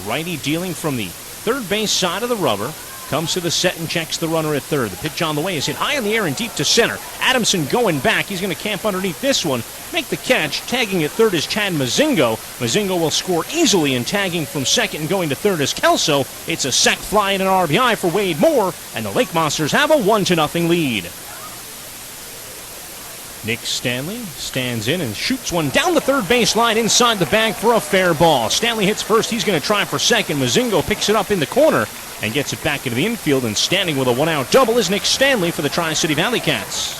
righty dealing from the third base side of the rubber. Comes to the set and checks the runner at third. The pitch on the way is hit high in the air and deep to center. Adamson going back. He's going to camp underneath this one. Make the catch. Tagging at third is Chad Mazingo. Mazingo will score easily, and tagging from second and going to third is Kelso. It's a sac fly and an RBI for Wade Moore, and the Lake Monsters have a 1-0 lead. Nick Stanley stands in and shoots one down the third baseline inside the bag for a fair ball. Stanley hits first. He's going to try for second. Mazingo picks it up in the corner and gets it back into the infield, and standing with a one-out double is Nick Stanley for the Tri-City Valley Cats.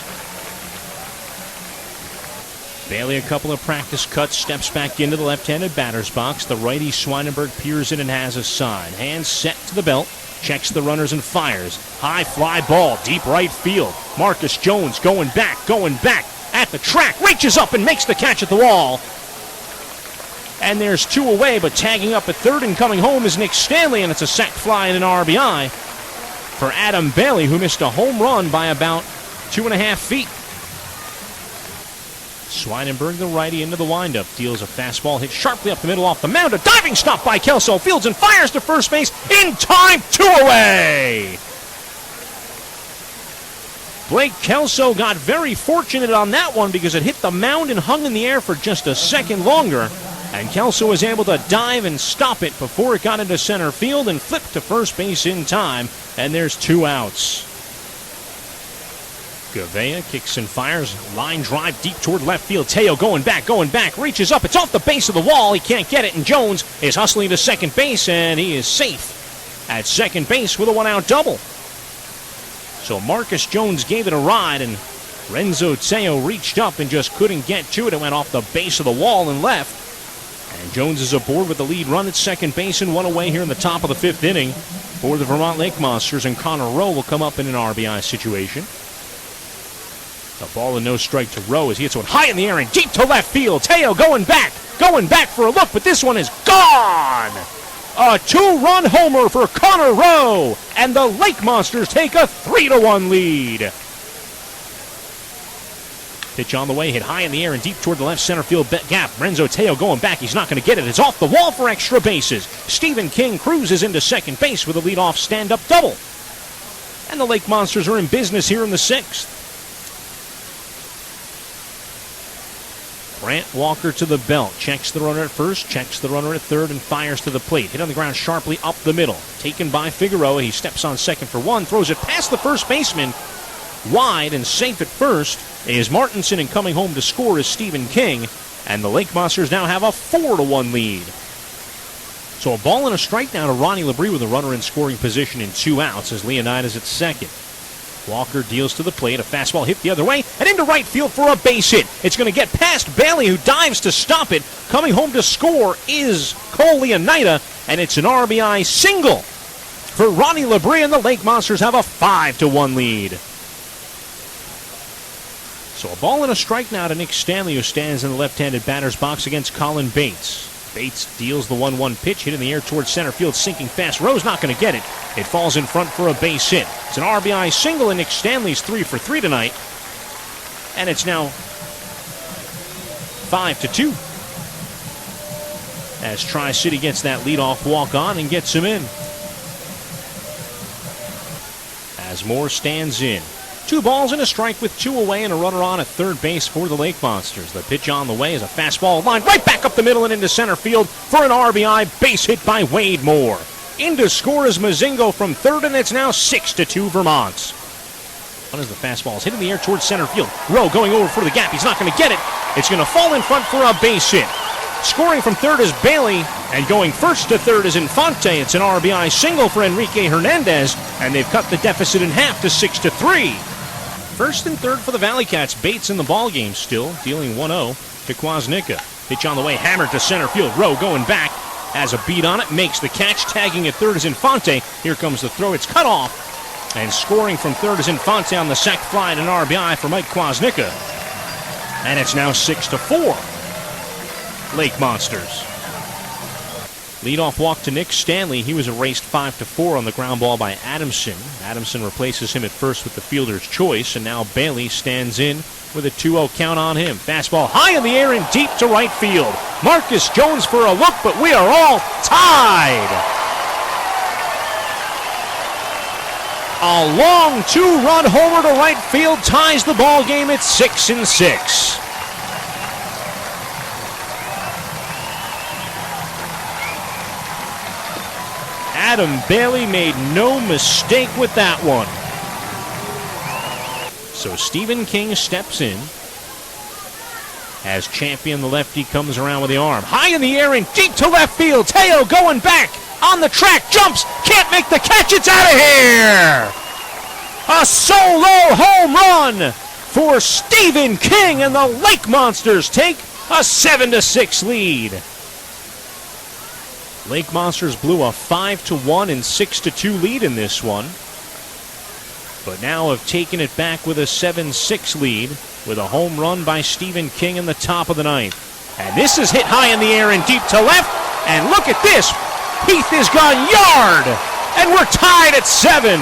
Bailey, a couple of practice cuts, steps back into the left-handed batter's box. The righty Schweinenberg peers in and has a sign. Hands set to the belt, checks the runners and fires. High fly ball, deep right field. Marcus Jones going back at the track, reaches up and makes the catch at the wall. And there's two away, but tagging up at third and coming home is Nick Stanley, and it's a sac fly and an RBI for Adam Bailey, who missed a home run by about 2.5 feet. Schweinenberg, the righty, into the windup, deals a fastball hit sharply up the middle off the mound. A diving stop by Kelso, fields and fires to first base in time, 2 away. Blake Kelso got very fortunate on that one because it hit the mound and hung in the air for just a second longer. And Kelso was able to dive and stop it before it got into center field and flipped to first base in time. And there's 2 outs. Gavea kicks and fires. Line drive deep toward left field. Teo going back. Reaches up. It's off the base of the wall. He can't get it. And Jones is hustling to second base. And he is safe at second base with a 1-out double. So Marcus Jones gave it a ride. And Renzo Teo reached up and just couldn't get to it. It went off the base of the wall and left. And Jones is aboard with the lead run at second base and 1 away here in the top of the 5th inning for the Vermont Lake Monsters. And Connor Rowe will come up in an RBI situation. A ball and no strike to Rowe as he hits one high in the air and deep to left field. Teo going back for a look, but this one is gone. A 2-run homer for Connor Rowe, and the Lake Monsters take a 3-1 lead. Pitch on the way, hit high in the air and deep toward the left center field gap. Renzo Teo going back. He's not going to get it. It's off the wall for extra bases. Stephen King cruises into second base with a leadoff stand-up double. And the Lake Monsters are in business here in the 6th. Brant Walker to the belt. Checks the runner at first, checks the runner at third, and fires to the plate. Hit on the ground sharply up the middle. Taken by Figueroa. He steps on second for 1. Throws it past the first baseman. Wide and safe at first is Martinson, and coming home to score is Stephen King. And the Lake Monsters now have a 4-1 lead. So a ball and a strike now to Ronnie Labrie with a runner in scoring position in 2 outs as Leonidas at second. Walker deals to the plate. A fastball hit the other way and into right field for a base hit. It's going to get past Bailey, who dives to stop it. Coming home to score is Cole Leonida, and it's an RBI single for Ronnie Labrie, and the Lake Monsters have a 5-1 lead. So a ball and a strike now to Nick Stanley, who stands in the left-handed batter's box against Colin Bates. Bates deals the 1-1 pitch, hit in the air towards center field, sinking fast. Rowe's not going to get it. It falls in front for a base hit. It's an RBI single, and Nick Stanley's 3 for 3 tonight. And it's now 5-2. As Tri-City gets that leadoff walk-on and gets him in. As Moore stands in. 2 balls and a strike with 2 away and a runner on at third base for the Lake Monsters. The pitch on the way is a fastball lined right back up the middle and into center field for an RBI base hit by Wade Moore. In to score is Mazingo from third, and it's now 6-2 Vermont. One is the fastball is hit in the air towards center field. Rowe going over for the gap. He's not going to get it. It's going to fall in front for a base hit. Scoring from third is Bailey, and going first to third is Infante. It's an RBI single for Enrique Hernandez, and they've cut the deficit in half to 6-3. First and third for the Valley Cats. Bates in the ballgame still, dealing 1-0 to Kwasnicka. Pitch on the way, hammered to center field. Rowe going back, has a beat on it, makes the catch. Tagging at third is Infante. Here comes the throw. It's cut off. And scoring from third is Infante on the sac fly and an RBI for Mike Kwasnicka. And it's now 6-4. Lake Monsters. Leadoff walk to Nick Stanley. He was erased 5-4 on the ground ball by Adamson. Adamson replaces him at first with the fielder's choice, and now Bailey stands in with a 2-0 count on him. Fastball high in the air and deep to right field. Marcus Jones for a look, but we are all tied. A long 2-run homer to right field ties the ball game at 6-6. Adam Bailey made no mistake with that one. So Stephen King steps in. As champion, the lefty comes around with the arm. High in the air and deep to left field. Teo going back on the track. Jumps. Can't make the catch. It's out of here. A solo home run for Stephen King, and the Lake Monsters take a 7-6 lead. Lake Monsters blew a 5-1 and 6-2 lead in this one, but now have taken it back with a 7-6 lead with a home run by Stephen King in the top of the ninth. And this is hit high in the air and deep to left, and look at this. Heath has gone yard, and we're tied at 7.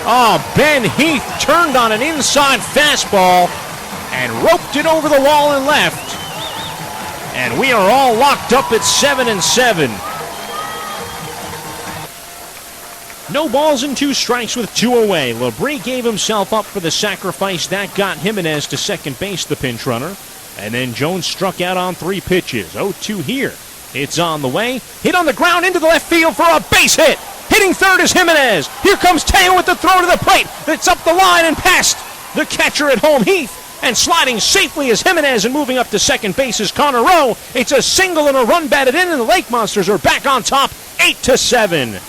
Oh, Ben Heath turned on an inside fastball and roped it over the wall and left. And we are all locked up at 7-7. No balls and 2 strikes with 2 away. Labrie gave himself up for the sacrifice. That got Jimenez to second base, the pinch runner. And then Jones struck out on 3 pitches. 0-2 here. It's on the way. Hit on the ground into the left field for a base hit. Hitting third is Jimenez. Here comes Teo with the throw to the plate. It's up the line and past the catcher at home, Heath. And sliding safely is Jimenez, and moving up to second base is Connor Rowe. It's a single and a run batted in, and the Lake Monsters are back on top, 8-7.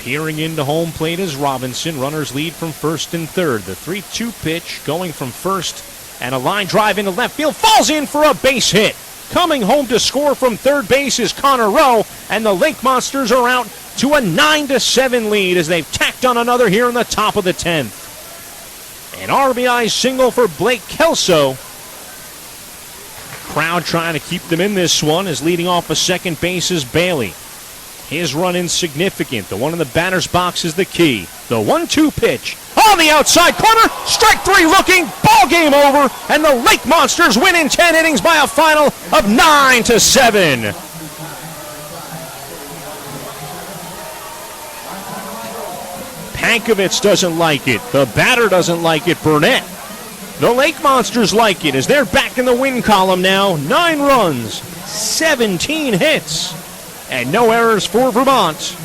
Peering into home plate is Robinson. Runners lead from first and third. The 3-2 pitch going from first, and a line drive into left field. Falls in for a base hit. Coming home to score from third base is Connor Rowe, and the Lake Monsters are out to a 9-7 lead as they've tacked on another here in the top of the 10th. An RBI single for Blake Kelso. Crowd trying to keep them in this one, as leading off a second base is Bailey. His run insignificant. The one in the batter's box is the key. The 1-2 pitch on the outside corner. Strike 3 looking. Ball game over. And the Lake Monsters win in 10 innings by a final of 9-7. Pankovich doesn't like it. The batter doesn't like it. Burnett. The Lake Monsters like it as they're back in the win column now. 9 runs, 17 hits, and no errors for Vermont.